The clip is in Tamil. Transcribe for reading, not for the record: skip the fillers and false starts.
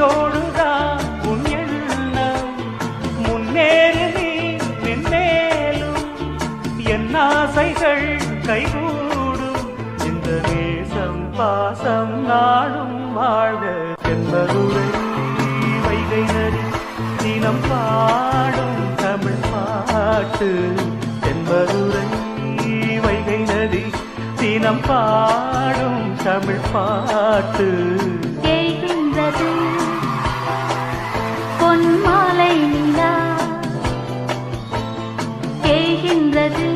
நெஞ்சோடுதான் உன் எண்ணம் முன்னேறு நீ மென்மேலும் என் ஆசைகள் கைகூடும் இந்த நேசம் பாசம் நாடும் வாழ்க என்பதுரை வைகை நதி தினம் பாடும் தமிழ் பாட்டு என்பதுரை வைகை நதி தினம் பாடும் தமிழ் பாட்டு தேய்கின்றது பொன்மாலை நிலா தேய்கின்றது